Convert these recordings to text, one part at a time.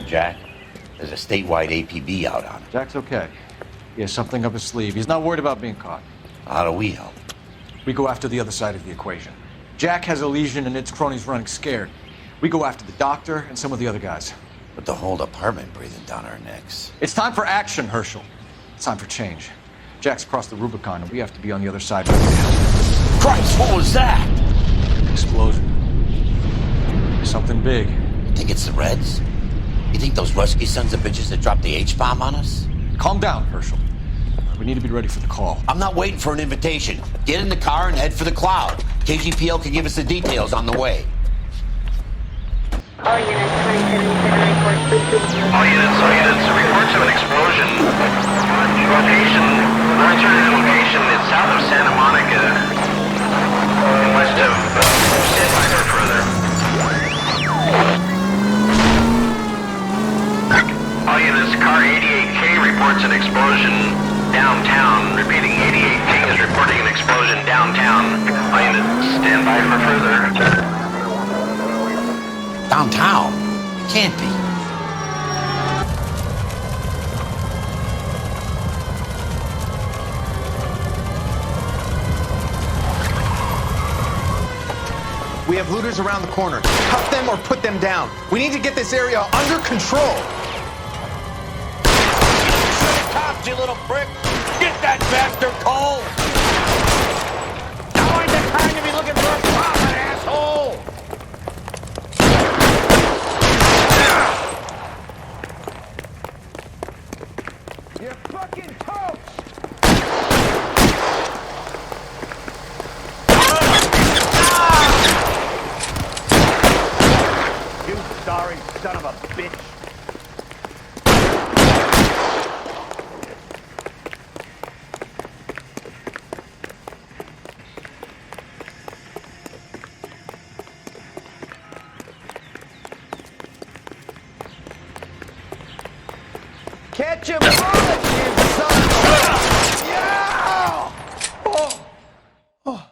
Jack. There's a statewide APB out on it. Jack's okay. He has something up his sleeve. He's not worried about being caught. How do we help? We go after the other side of the equation. Jack has a lesion and its cronies running scared. We go after the doctor and some of the other guys. With the whole department breathing down our necks. It's time for action, Herschel. It's time for change. Jack's crossed the Rubicon and we have to be on the other side. Christ, what was that? Explosion. Something big. You think it's the Reds? You think those Rusky sons of bitches that dropped the H-bomb on us? Calm down, Herschel. We need to be ready for the call. I'm not waiting for an invitation. Get in the car and head for the cloud. KGPL can give us the details on the way. All units, reports of an explosion. Location, alternative location is south of Santa Monica, west of San Diego further. All units, car 88K reports an explosion downtown. Repeating, 88K is reporting an explosion downtown. All units, stand by for further. Downtown? Can't be. We have looters around the corner. Cuff them or put them down. We need to get this area under control. Cops, you little prick! Get that bastard cold! Now ain't the time to be looking for a profit, asshole! You're fucking toast! You sorry son of a bitch. Catch him, bullet, you son of a... Yeah! Oh. Oh.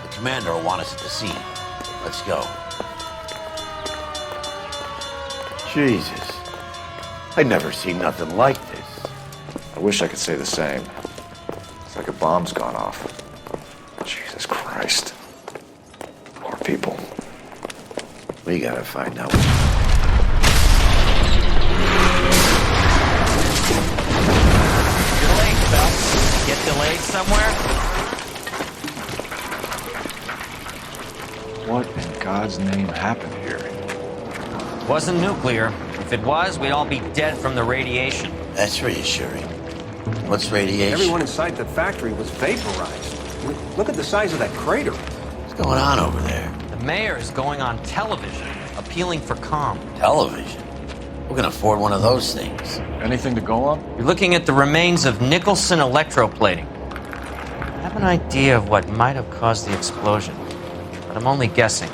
The commander will want us at the scene. Let's go. Jesus. I'd never seen nothing like this. I wish I could say the same. It's like a bomb's gone off. Jesus Christ. Poor people. We gotta find out. You're late, Phelps. Get delayed somewhere? What in God's name happened here? Wasn't nuclear. If it was, we'd all be dead from the radiation. That's reassuring. What's radiation? Everyone inside the factory was vaporized. Look at the size of that crater. What's going on over there? The mayor is going on television, appealing for calm. Television? Who can afford one of those things? Anything to go on? You're looking at the remains of Nicholson electroplating. I have an idea of what might have caused the explosion, but I'm only guessing.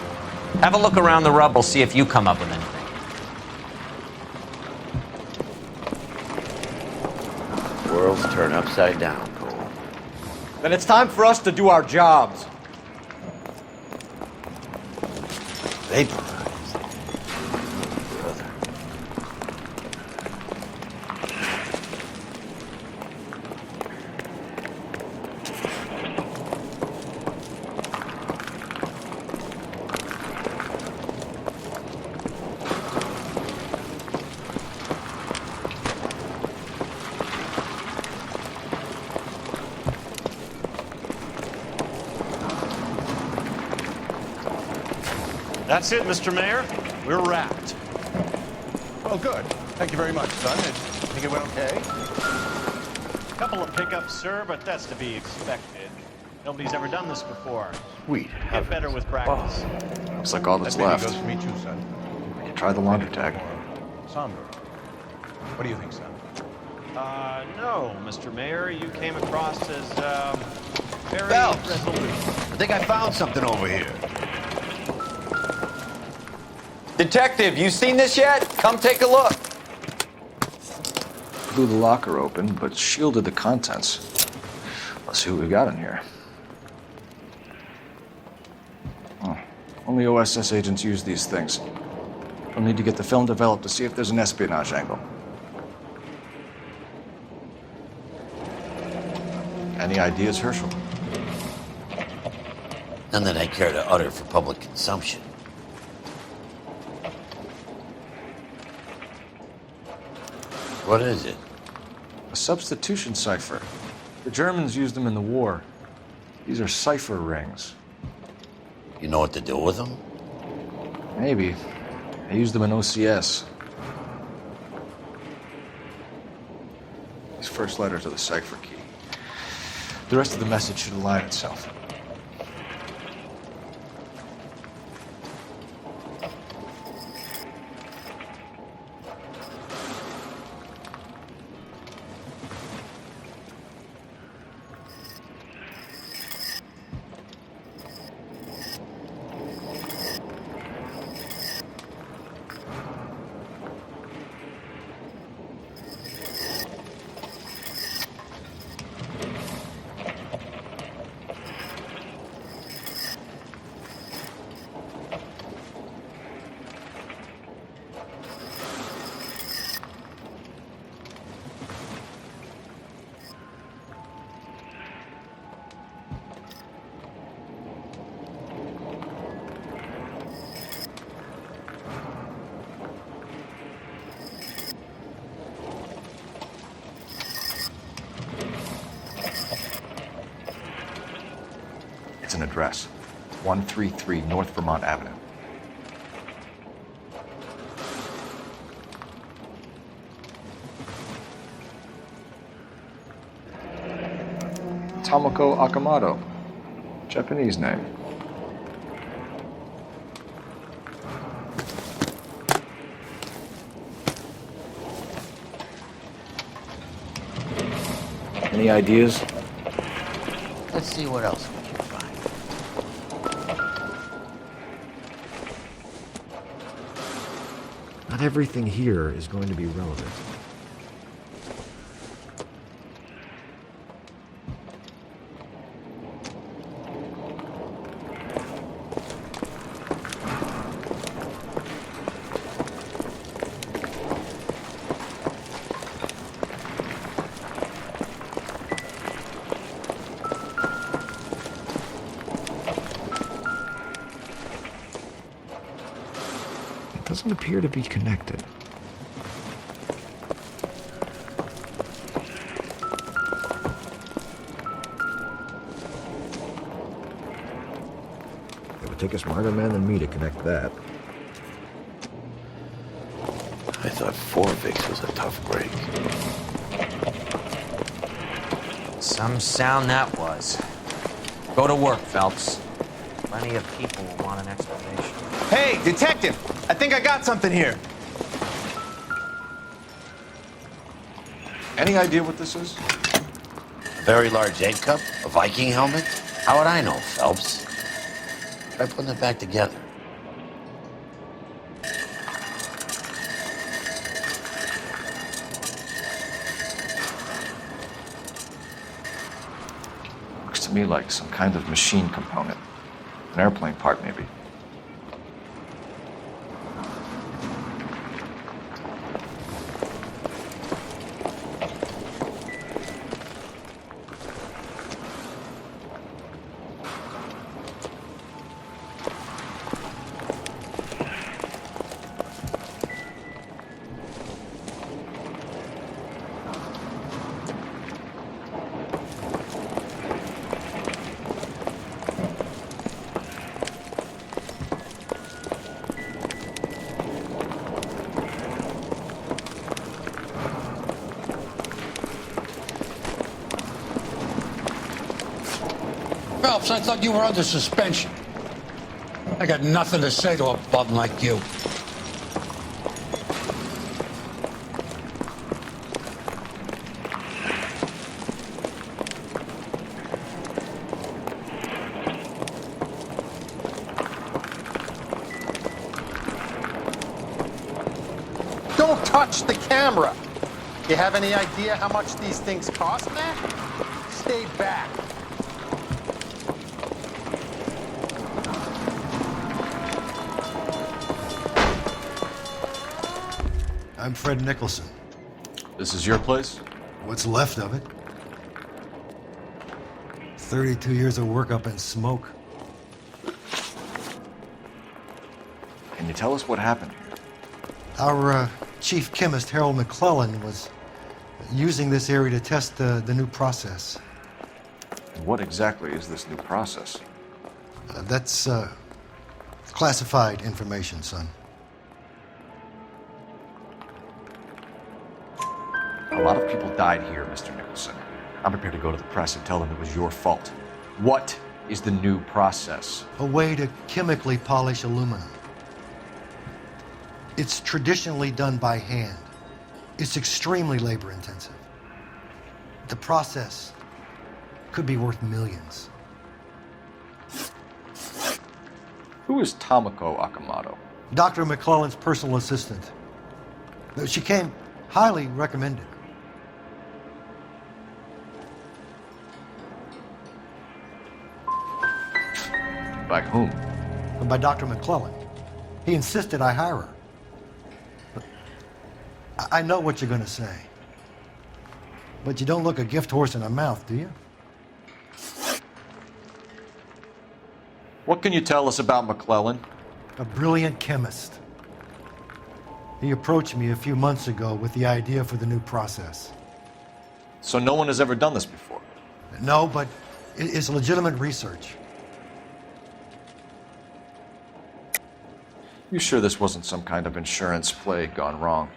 Have a look around the rubble, see if you come up with anything. World's turned upside down, Cole. Then it's time for us to do our jobs. Vaporized. Brother. That's it, Mr. Mayor. We're wrapped. Well, good. Thank you very much, son. I think it went okay. Couple of pickups, sir, but that's to be expected. Nobody's ever done this before. Sweet. Get better with practice. Looks like all that's That maybe left. goes for me too, son. You try the laundry tag. Somber. What do you think, son? No, Mr. Mayor. You came across as, very Phelps! resolute. I think I found something over here. Detective, you seen this yet? Come take a look. Blew the locker open, but shielded the contents. Let's see what we got in here. Only OSS agents use these things. We'll need to get the film developed to see if there's an espionage angle. Any ideas, Herschel? None that I care to utter for public consumption. What is it? A substitution cipher. The Germans used them in the war. These are cipher rings. You know what to do with them? Maybe. I used them in OCS. These first letters are the cipher key. The rest of the message should align itself. It's an address. 133 North Vermont Avenue. Tomoko Akamoto. Japanese name. Any ideas? Let's see what else we can find. Not everything here is going to be relevant. Doesn't appear to be connected. It would take a smarter man than me to connect that. I thought 4VIX was a tough break. Some sound that was. Go to work, Phelps. Plenty of people will want an explanation. Hey, detective! I think I got something here. Any idea what this is? A very large egg cup? A Viking helmet? How would I know, Phelps? Try putting it back together. Looks to me like some kind of machine component. An airplane part, maybe. Phelps, I thought you were under suspension. I got nothing to say to a bum like you. Don't touch the camera! You have any idea how much these things cost, man? Stay back. I'm Fred Nicholson. This is your place? What's left of it? 32 years of work up in smoke. Can you tell us what happened here? Our chief chemist, Harold McClellan, was using this area to test the new process. And what exactly is this new process? That's classified information, son. A lot of people died here, Mr. Nicholson. I'm prepared to go to the press and tell them it was your fault. What is the new process? A way to chemically polish aluminum. It's traditionally done by hand. It's extremely labor intensive. The process could be worth millions. Who is Tomoko Akamoto? Dr. McClellan's personal assistant. She came highly recommended. By whom? By Dr. McClellan. He insisted I hire her. I know what you're going to say. But you don't look a gift horse in the mouth, do you? What can you tell us about McClellan? A brilliant chemist. He approached me a few months ago with the idea for the new process. So no one has ever done this before? No, but it's legitimate research. You sure this wasn't some kind of insurance play gone wrong?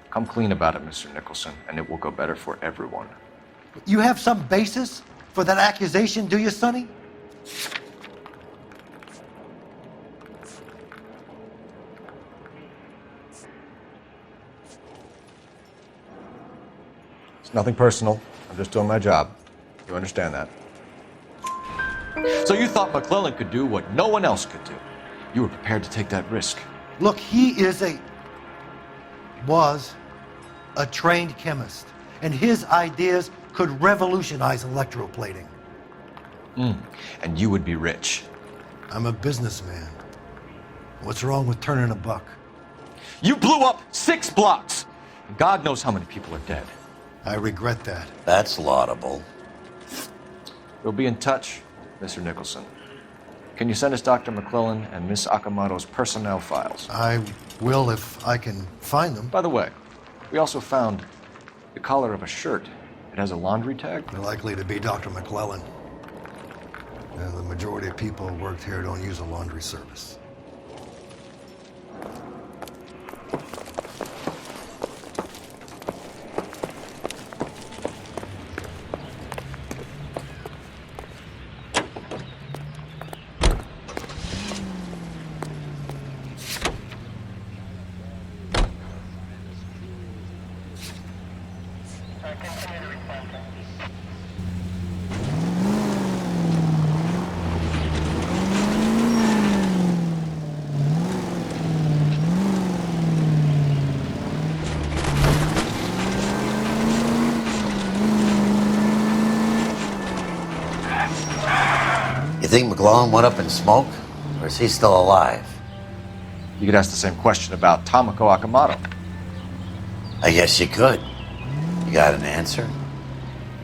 Come clean about it, Mr. Nicholson, and it will go better for everyone. You have some basis for that accusation, do you, Sonny? It's nothing personal. I'm just doing my job. You understand that? So you thought McClellan could do what no one else could do. You were prepared to take that risk. Look, he was a trained chemist, and his ideas could revolutionize electroplating. And you would be rich. I'm a businessman. What's wrong with turning a buck? You blew up 6 blocks! And God knows how many people are dead. I regret that. That's laudable. We'll be in touch, Mr. Nicholson. Can you send us Dr. McClellan and Miss Akamoto's personnel files? I will if I can find them. By the way, we also found the collar of a shirt. It has a laundry tag. Likely to be Dr. McClellan. The majority of people who worked here don't use a laundry service. You think McClellan went up in smoke? Or is he still alive? You could ask the same question about Tomoko Akamoto. I guess you could. You got an answer?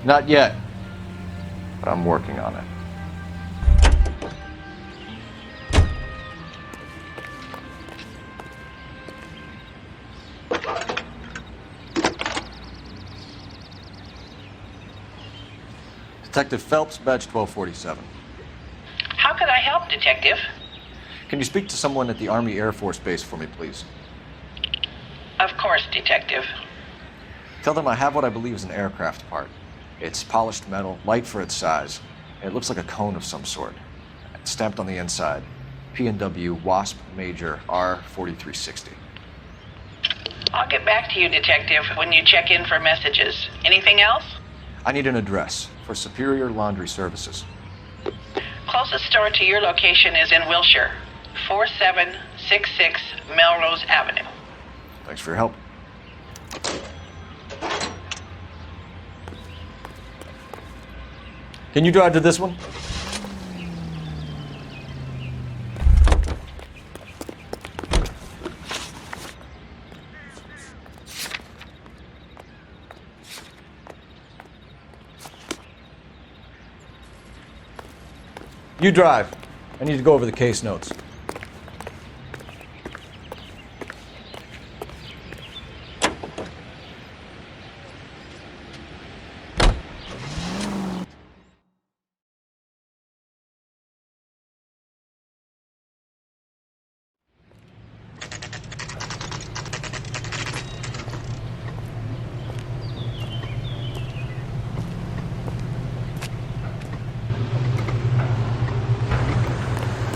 Not yet, but I'm working on it. Detective Phelps, badge 1247. How could I help, Detective? Can you speak to someone at the Army Air Force Base for me, please? Of course, Detective. Tell them I have what I believe is an aircraft part. It's polished metal, light for its size. It looks like a cone of some sort. It's stamped on the inside. P&W Wasp Major R4360. I'll get back to you, Detective, when you check in for messages. Anything else? I need an address for Superior Laundry Services. Closest store to your location is in Wilshire, 4766 Melrose Avenue. Thanks for your help. Can you drive to this one? You drive. I need to go over the case notes.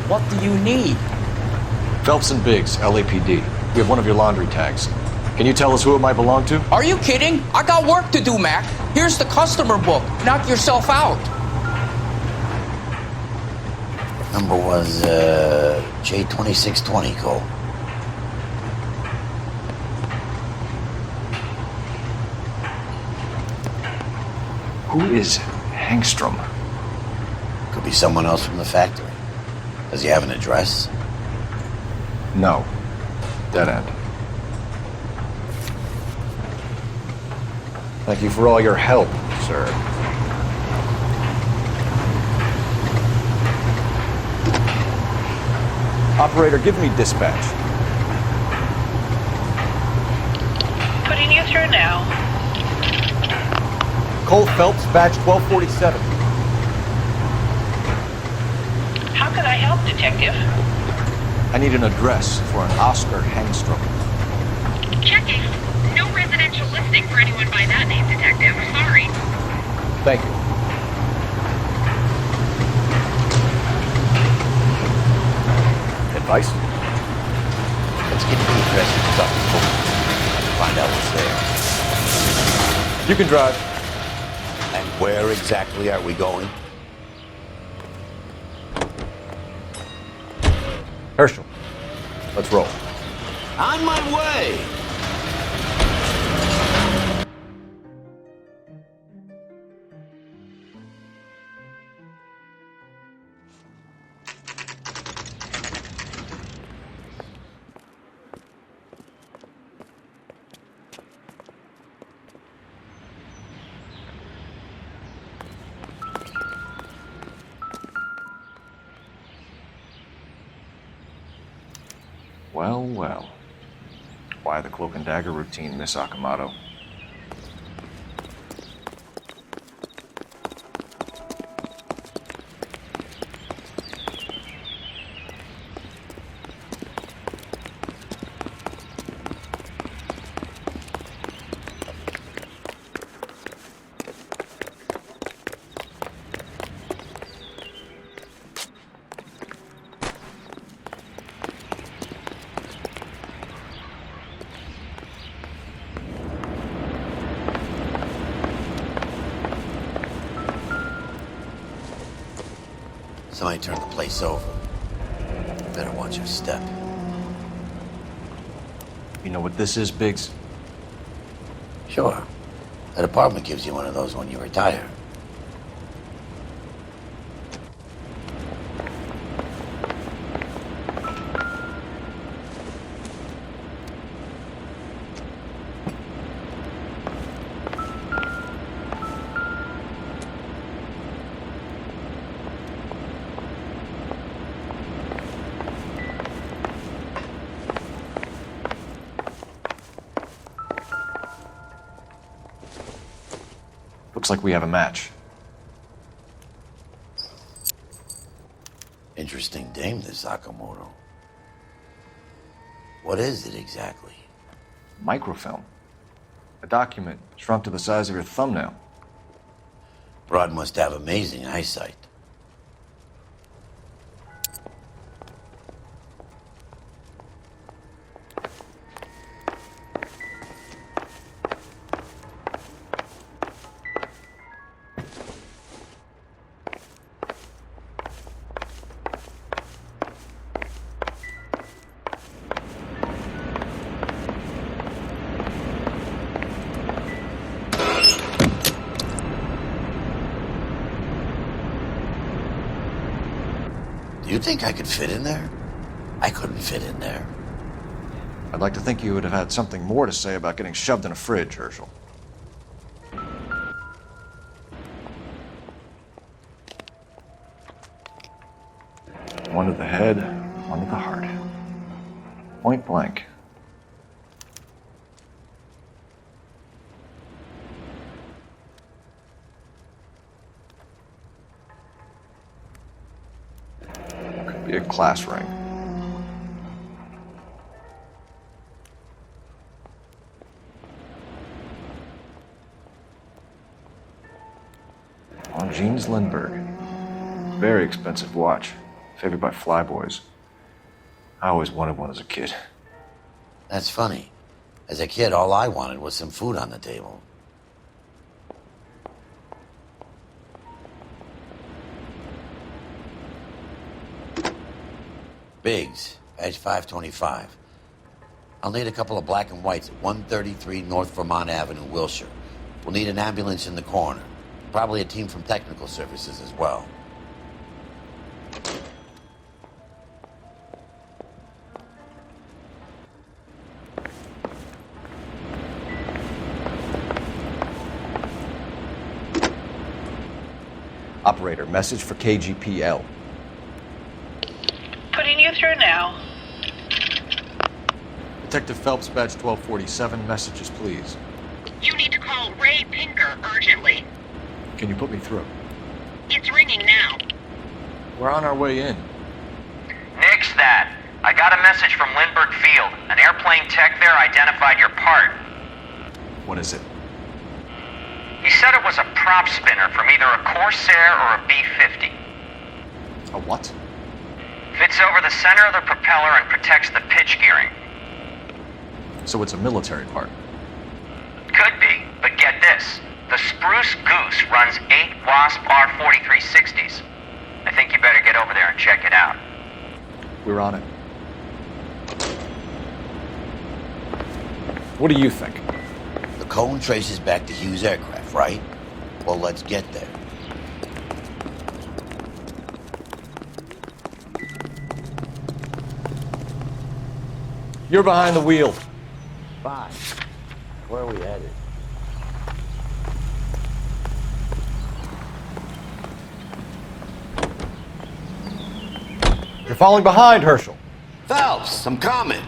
What do you need? Phelps and Biggs, LAPD. We have one of your laundry tags. Can you tell us who it might belong to? Are you kidding? I got work to do, Mac. Here's the customer book. Knock yourself out. Number was J2620, Cole. Who is Hangstrom? Could be someone else from the factory. Does he have an address? No. Dead end. Thank you for all your help, sir. Operator, give me dispatch. Putting you through now. Cole Phelps, badge 1247. How could I help, Detective? I need an address for an Oscar Hangstrom. Checking. No residential listing for anyone by that name, Detective. Sorry. Thank you. Advice? Let's get to the address and talk to Cole. Find out what's there. You can drive. And where exactly are we going? Herschel, let's roll. On my way! Well, well. Why the cloak and dagger routine, Miss Akamoto? Somebody turned the place over. Better watch your step. You know what this is, Biggs? Sure. That apartment gives you one of those when you retire. Looks like we have a match. Interesting dame, this Sakamoto. What is it exactly? Microfilm. A document shrunk to the size of your thumbnail. Broad must have amazing eyesight. Do you think I could fit in there? I couldn't fit in there. I'd like to think you would have had something more to say about getting shoved in a fridge, Herschel. One to the head, one to the heart. Point blank. Could be a class ring. On Jeans Lindbergh. Very expensive watch. Favored by flyboys. I always wanted one as a kid. That's funny. As a kid, all I wanted was some food on the table. Biggs, badge 525. I'll need a couple of black and whites at 133 North Vermont Avenue, Wilshire. We'll need an ambulance in the corner. Probably a team from technical services as well. Operator, message for KGPL. Putting you through now. Detective Phelps, badge 1247, messages, please. You need to call Ray Pinker urgently. Can you put me through? It's ringing now. We're on our way in. Nix that. I got a message from Lindbergh Field. An airplane tech there identified your part. What is it? He said it was a prop spinner from either a Corsair or a B-50. A what? Fits over the center of the propeller and protects the pitch gearing. So it's a military part. Could be, but get this. The Spruce Goose runs 8 Wasp R4360s. I think you better get over there and check it out. We're on it. What do you think? The cone traces back to Hughes Aircraft, right? Well, let's get there. You're behind the wheel. Fine. Where are we headed? You're falling behind, Herschel. Phelps, I'm coming.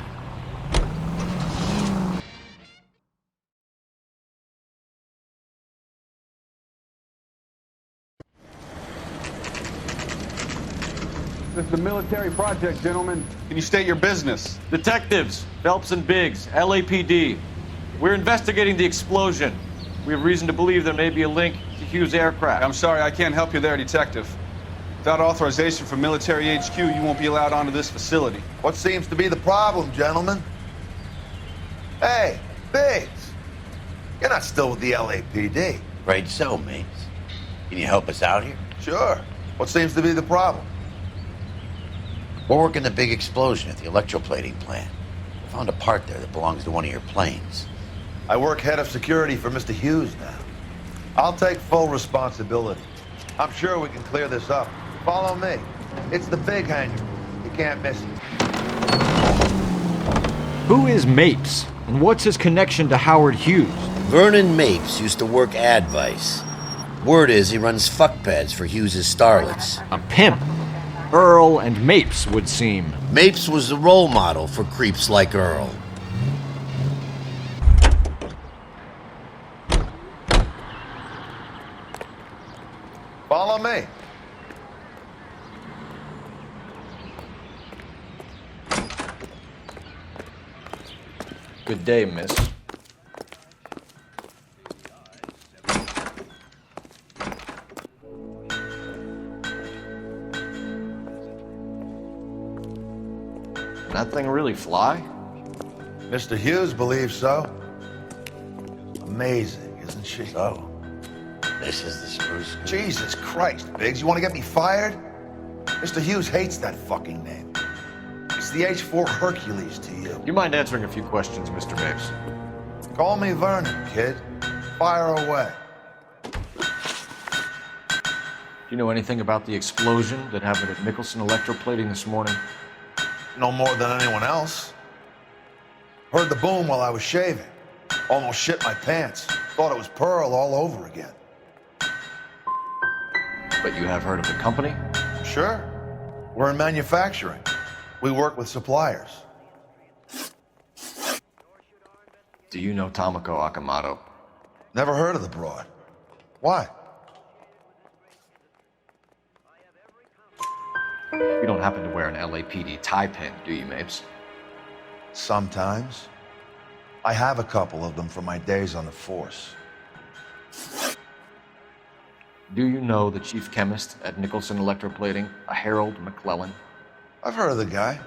This is a military project, gentlemen. Can you state your business? Detectives, Phelps and Biggs, LAPD. We're investigating the explosion. We have reason to believe there may be a link to Hughes Aircraft. I'm sorry, I can't help you there, Detective. Without authorization from military HQ, you won't be allowed onto this facility. What seems to be the problem, gentlemen? Hey, Biggs, you're not still with the LAPD. Afraid so, mates. Can you help us out here? Sure. What seems to be the problem? We're working the big explosion at the electroplating plant. We found a part there that belongs to one of your planes. I work head of security for Mr. Hughes now. I'll take full responsibility. I'm sure we can clear this up. Follow me. It's the big hangar. You can't miss it. Who is Mapes? And what's his connection to Howard Hughes? Vernon Mapes used to work Advice. Word is he runs fuck pads for Hughes' starlets. A pimp. Earl and Mapes would seem. Mapes was the role model for creeps like Earl. Follow me. Good day, miss. That thing really fly? Mr. Hughes believes so. Amazing, isn't she? So, this is the Spruce Goose. Jesus Christ, Biggs, you want to get me fired? Mr. Hughes hates that fucking name. It's the H-4 Hercules to you. Do you mind answering a few questions, Mr. Mapes? Call me Vernon, kid. Fire away. Do you know anything about the explosion that happened at Nicholson Electroplating this morning? No more than anyone else. Heard the boom while I was shaving. Almost shit my pants. Thought it was Pearl all over again. But you have heard of the company? Sure. We're in manufacturing. We work with suppliers. Do you know Tomoko Akamoto? Never heard of the broad. Why? You don't happen to wear an LAPD tie pin, do you, Mapes? Sometimes. I have a couple of them from my days on the force. Do you know the chief chemist at Nicholson Electroplating, a Harold McClellan? I've heard of the guy.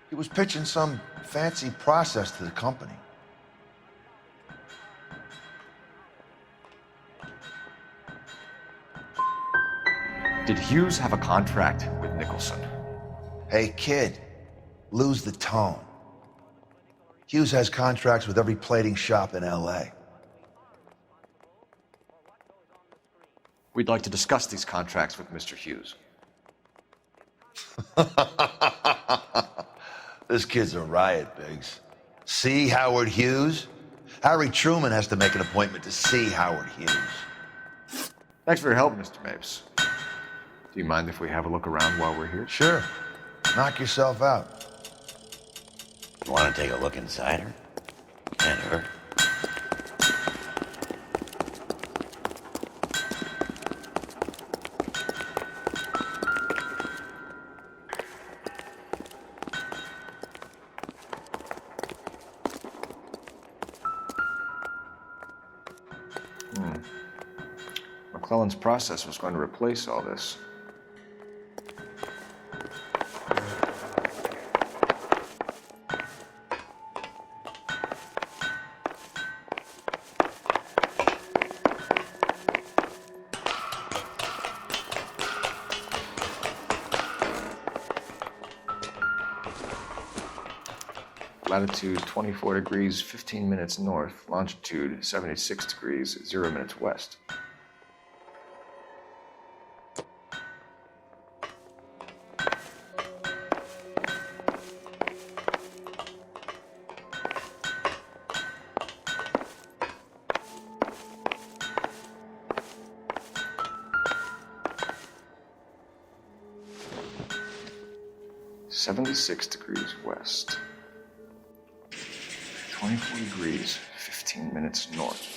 He was pitching some fancy process to the company. Did Hughes have a contract with Nicholson? Hey, kid, lose the tone. Hughes has contracts with every plating shop in L.A. We'd like to discuss these contracts with Mr. Hughes. This kid's a riot, Biggs. See Howard Hughes? Harry Truman has to make an appointment to see Howard Hughes. Thanks for your help, Mr. Mapes. Do you mind if we have a look around while we're here? Sure. Knock yourself out. You want to take a look inside her? Can't hurt. McClellan's process was going to replace all this. Latitude 24 degrees, 15 minutes north. Longitude 76 degrees, 0 minutes west. .76 degrees west. 24 degrees, 15 minutes north.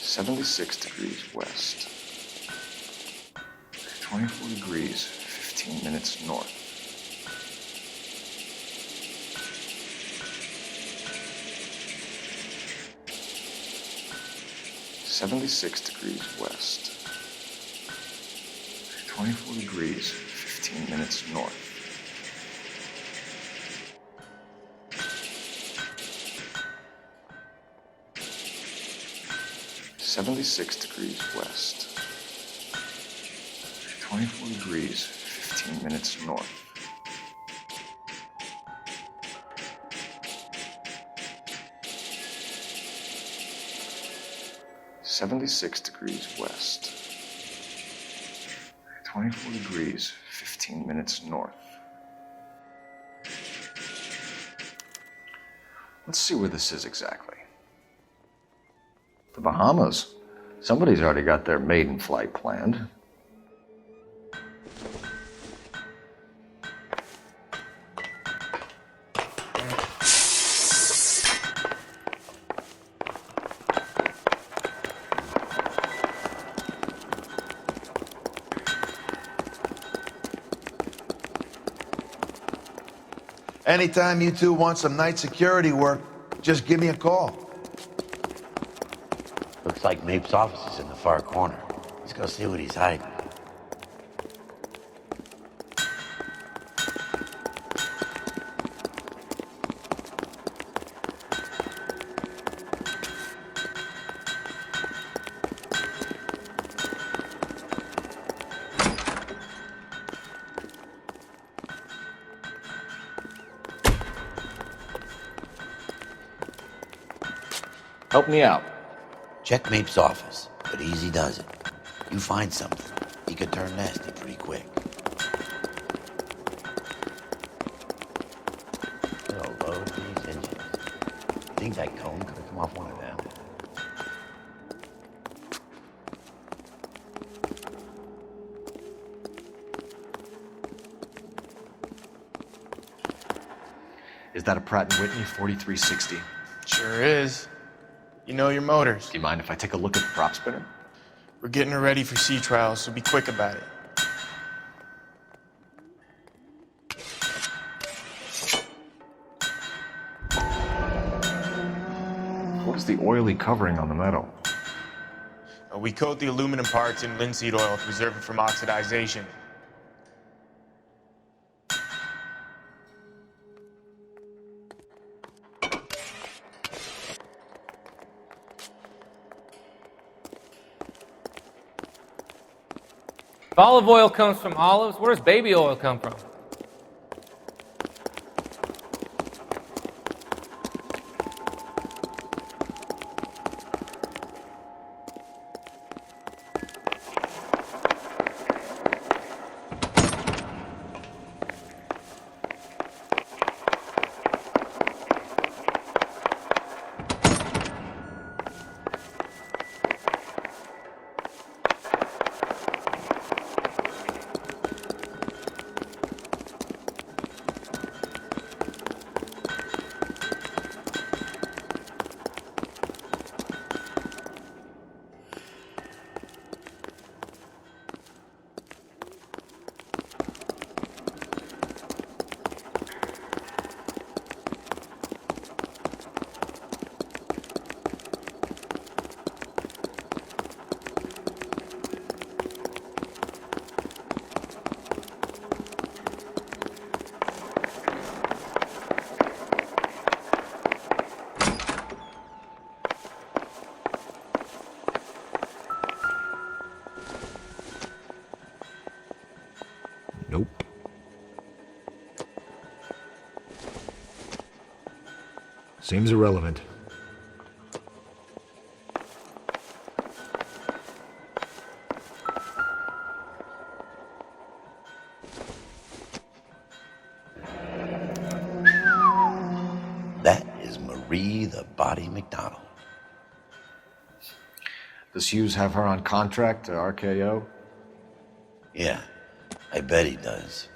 .76 degrees west. 24 degrees, 15 minutes north. .76 degrees west. 24 degrees, 15 minutes north. .76 degrees west. 24 degrees, 15 minutes north. .76 degrees west. 24 degrees, 15 minutes north. Let's see where this is exactly. The Bahamas. Somebody's already got their maiden flight planned. Anytime you two want some night security work, just give me a call. Looks like Mapes' office is in the far corner. Let's go see what he's hiding. Help me out. Check Mapes' office, but easy does it. You find something, he could turn nasty pretty quick. It'll load these engines. Think that cone could have come come off one of them. Is that a Pratt & Whitney 4360? Sure is. You know your motors. Do you mind if I take a look at the prop spinner? We're getting her ready for sea trials, so be quick about it. What is the oily covering on the metal? We coat the aluminum parts in linseed oil to preserve it from oxidization. If olive oil comes from olives, where does baby oil come from? Nope. Seems irrelevant. That is Marie the Body McDonald. Does Hughes have her on contract to RKO? Yeah, I bet he does.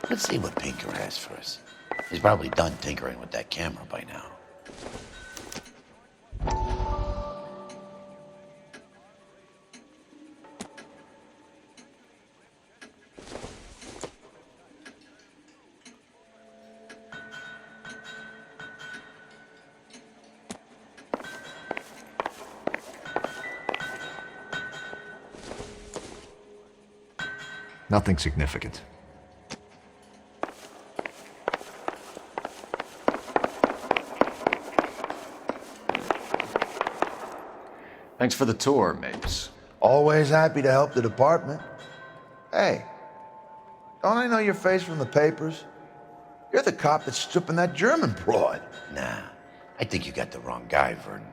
Let's see what Pinker has for us. He's probably done tinkering with that camera by now. Nothing significant. Thanks for the tour, Mapes. Always happy to help the department. Hey, don't I know your face from the papers? You're the cop that's stripping that German broad. Nah, I think you got the wrong guy, Vernon.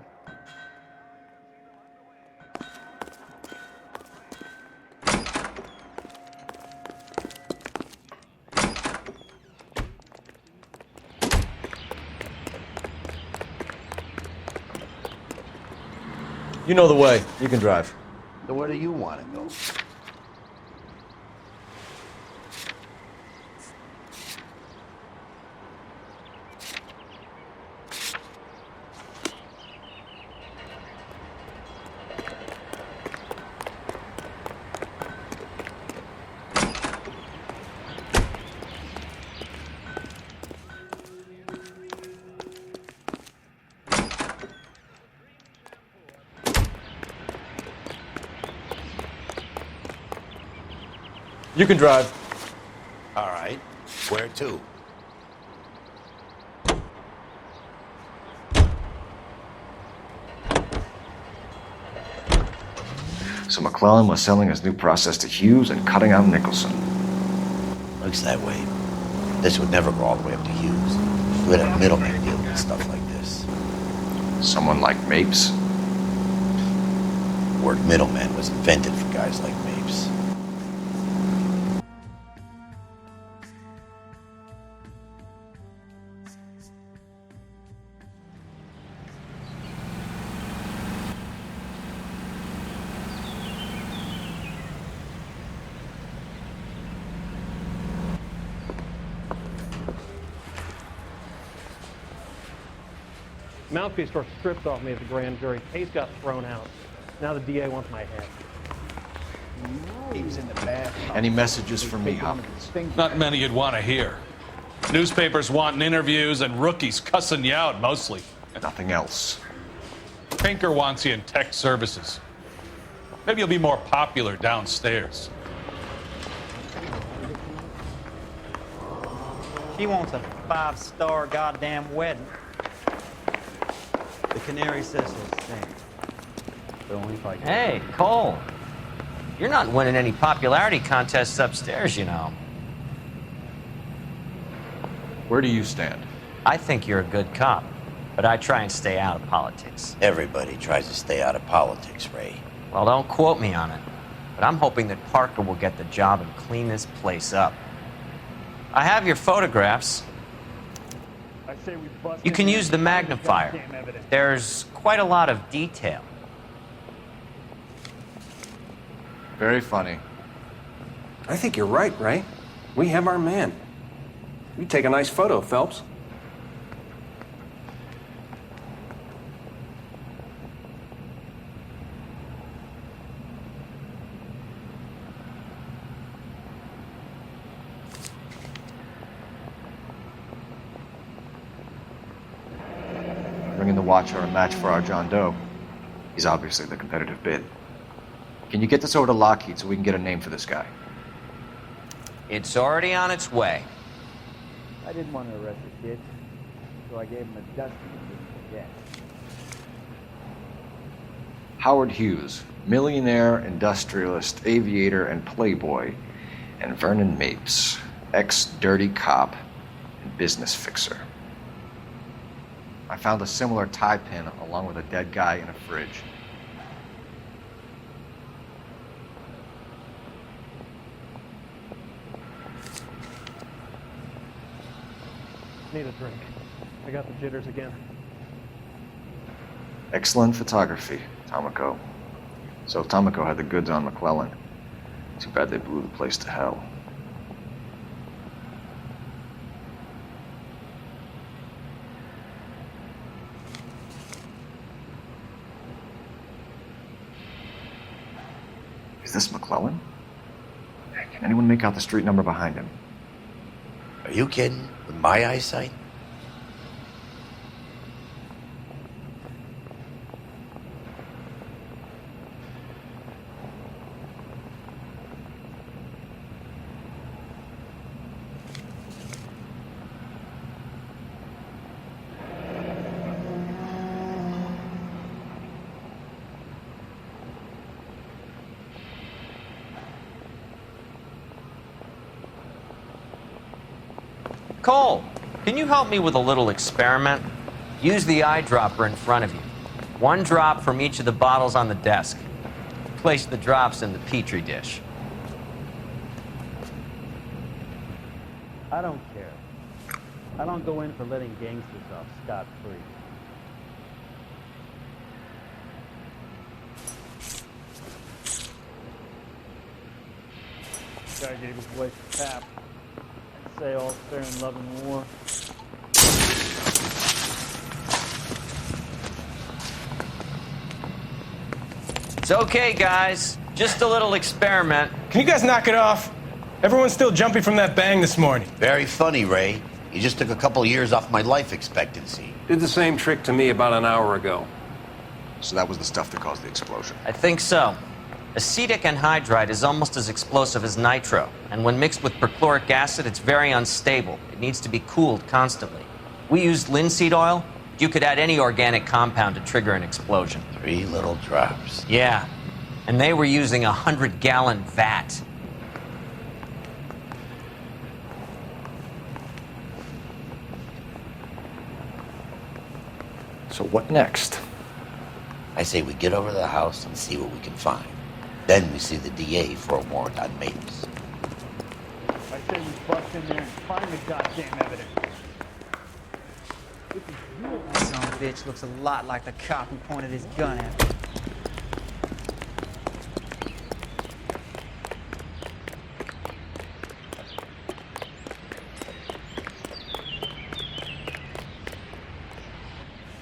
You know the way. You can drive. So where do you want to go? You can drive. All right. Where to? So McClellan was selling his new process to Hughes and cutting out Nicholson. Looks that way. This would never go all the way up to Hughes. We'd have middlemen dealing with stuff like this. Someone like Mapes? word middleman was invented for guys like Mapes. Mouthpiece store stripped off me at the grand jury. Case got thrown out. Now the DA wants my head. He's in the bad. Any messages from me, Hopkins? Not many you'd want to hear. Newspapers wanting interviews and rookies cussing you out, mostly. Nothing else. Pinker wants you in tech services. Maybe you'll be more popular downstairs. She wants a 5-star goddamn wedding. The canary says he'll sing. But only if I can. Hey, Cole. You're not winning any popularity contests upstairs, you know. Where do you stand? I think you're a good cop, but I try and stay out of politics. Everybody tries to stay out of politics, Ray. Well, don't quote me on it, but I'm hoping that Parker will get the job and clean this place up. I have your photographs. You can use the magnifier. There's quite a lot of detail. Very funny. I think you're right, Ray. We have our man. You take a nice photo, Phelps. Bringing the Watcher a match for our John Doe. He's obviously the competitive bid. Can you get this over to Lockheed so we can get a name for this guy? It's already on its way. I didn't want to arrest the kid, so I gave him a dusting and didn't forget. Howard Hughes, millionaire, industrialist, aviator, and playboy, and Vernon Mapes, ex-dirty cop and business fixer. I found a similar tie pin along with a dead guy in a fridge. Need a drink. I got the jitters again. Excellent photography, Tomoko. So Tomoko had the goods on McClellan. Too bad they blew the place to hell. Is this McClellan? Can anyone make out the street number behind him? Are you kidding? With my eyesight? Cole, can you help me with a little experiment? Use the eyedropper in front of you. One drop from each of the bottles on the desk. Place the drops in the petri dish. I don't care. I don't go in for letting gangsters off scot-free. Guy gave his wife a tap. I'd say all fair in love and war. It's okay, guys. Just a little experiment. Can you guys knock it off? Everyone's still jumping from that bang this morning. Very funny, Ray. You just took a couple years off my life expectancy. Did the same trick to me about an hour ago. So that was the stuff that caused the explosion? I think so. Acetic anhydride is almost as explosive as nitro, and when mixed with perchloric acid, it's very unstable. It needs to be cooled constantly. We used linseed oil. You could add any organic compound to trigger an explosion. 3 little drops. Yeah, and they were using a 100-gallon vat. So what next? I say we get over to the house and see what we can find. Then we see the DA for a warrant on Mapes. I say we bust in there and find the goddamn evidence. That son of a bitch looks a lot like the cop who pointed his gun at me.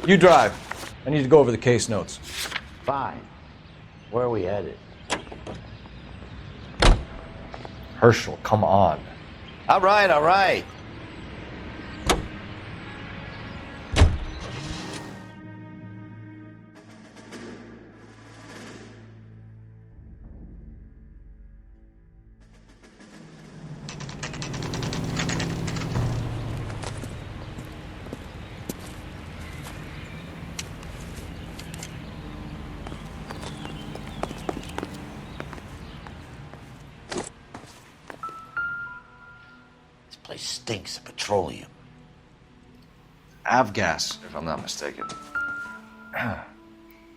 You drive. I need to go over the case notes. Fine. Where are we headed? Herschel, come on. All right, all right. Place stinks of petroleum. Avgas, if I'm not mistaken.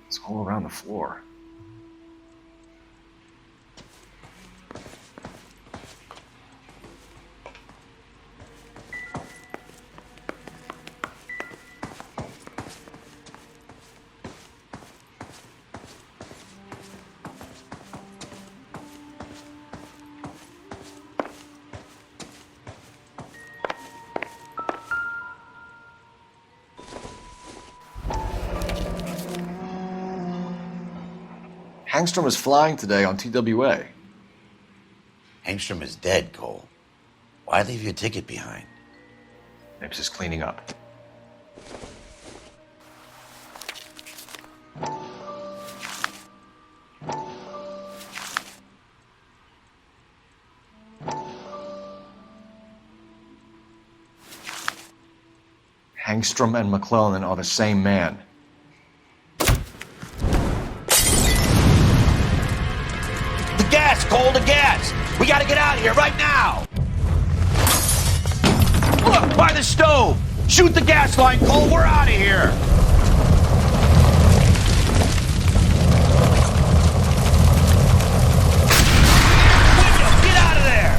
It's all around the floor. Hangstrom is flying today on TWA. Hangstrom is dead, Cole. Why leave your ticket behind? Mapes is cleaning up. Hangstrom and McClellan are the same man. Gas, Cole, the gas! We gotta get out of here right now! Look, by the stove! Shoot the gas line, Cole, we're out of here! Window, get out of there!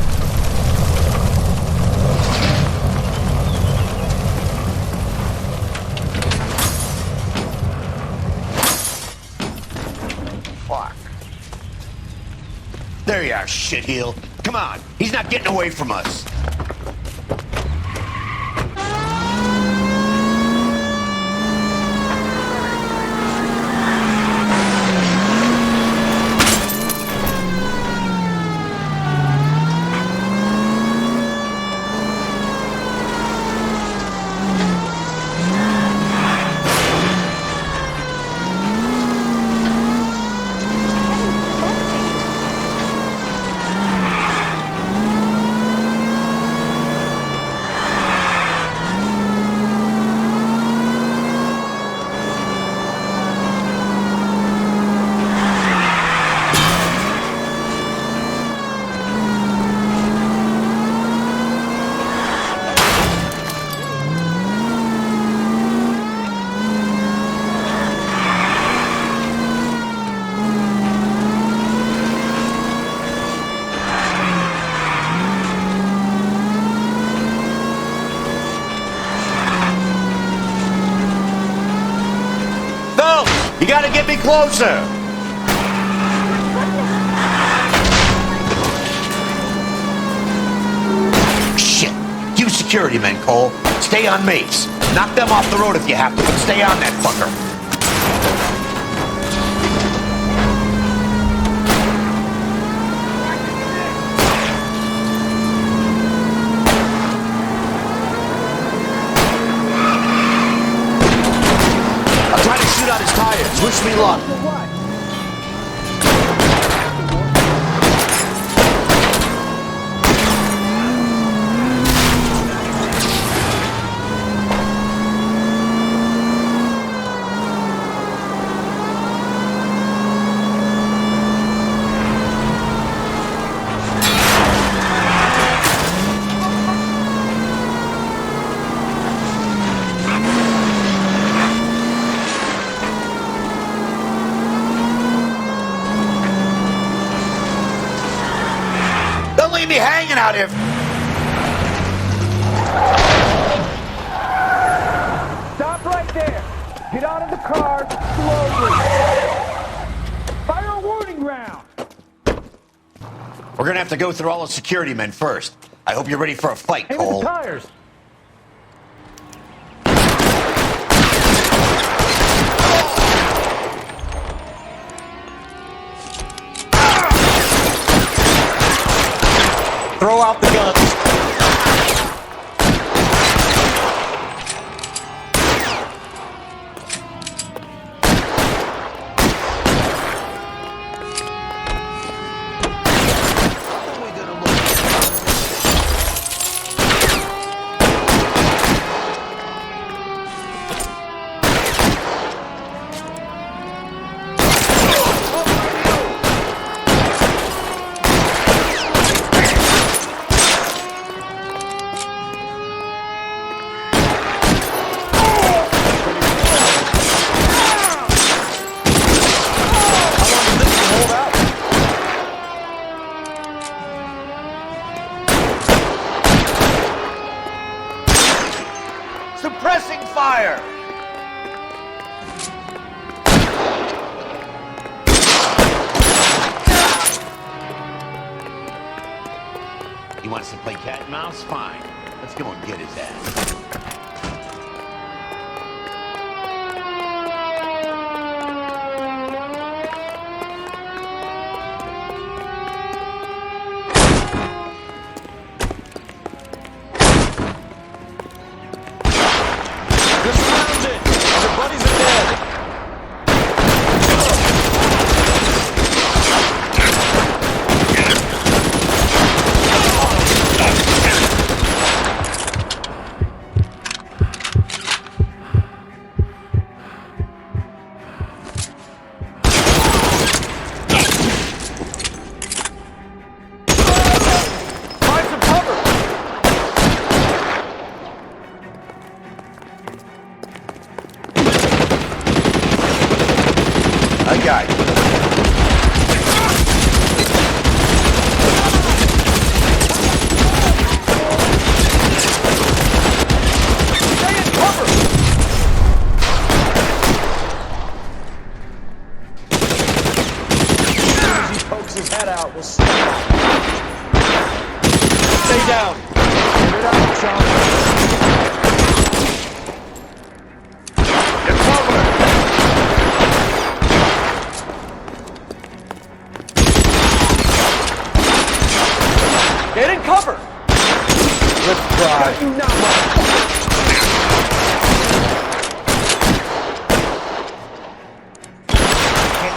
Fuck. There you are, shitheel. Come on, he's not getting away from us. You gotta get me closer! Shit! Use security men, Cole. Stay on Mapes. Knock them off the road if you have to, but stay on that fucker. Wish me luck. out here. Stop right there. Get out of the car slowly. Fire a warning round. We're gonna have to go through all the security men first. I hope you're ready for a fight, Aim Cole. at the tires. Throw out the guns. Suppressing fire! He wants to play cat and mouse? Fine. Let's go and get his ass.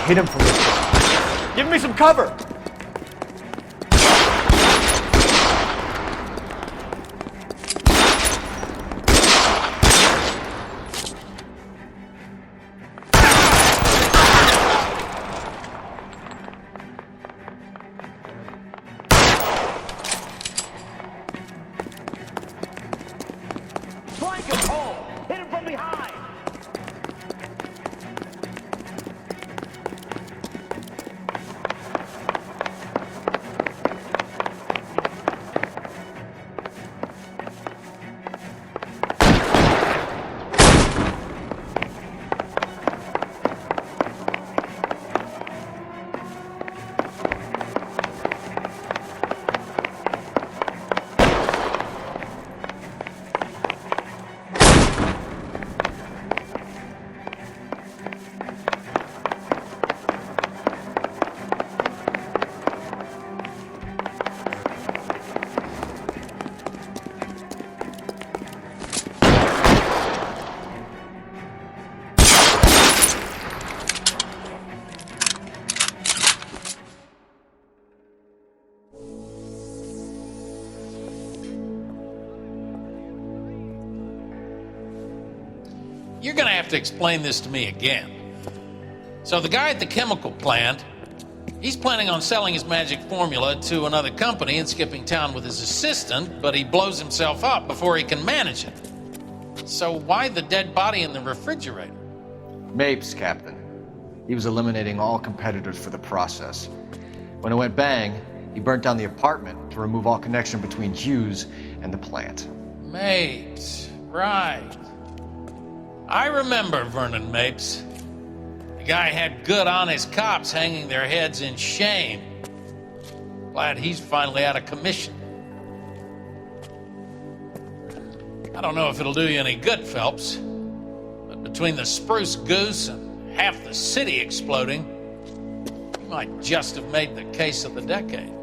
Hit him from this side. Give me some cover! Flank him, Cole! Hit him from behind! You're gonna have to explain this to me again. So the guy at the chemical plant, he's planning on selling his magic formula to another company and skipping town with his assistant, but he blows himself up before he can manage it. So why the dead body in the refrigerator? Mapes, Captain. He was eliminating all competitors for the process. When it went bang, He burnt down the apartment to remove all connection between Hughes and the plant. Mapes, right. I remember Vernon Mapes. The guy had good, honest cops hanging their heads in shame. Glad he's finally out of commission. I don't know if it'll do you any good, Phelps, but between the Spruce Goose and half the city exploding, you might just have made the case of the decade.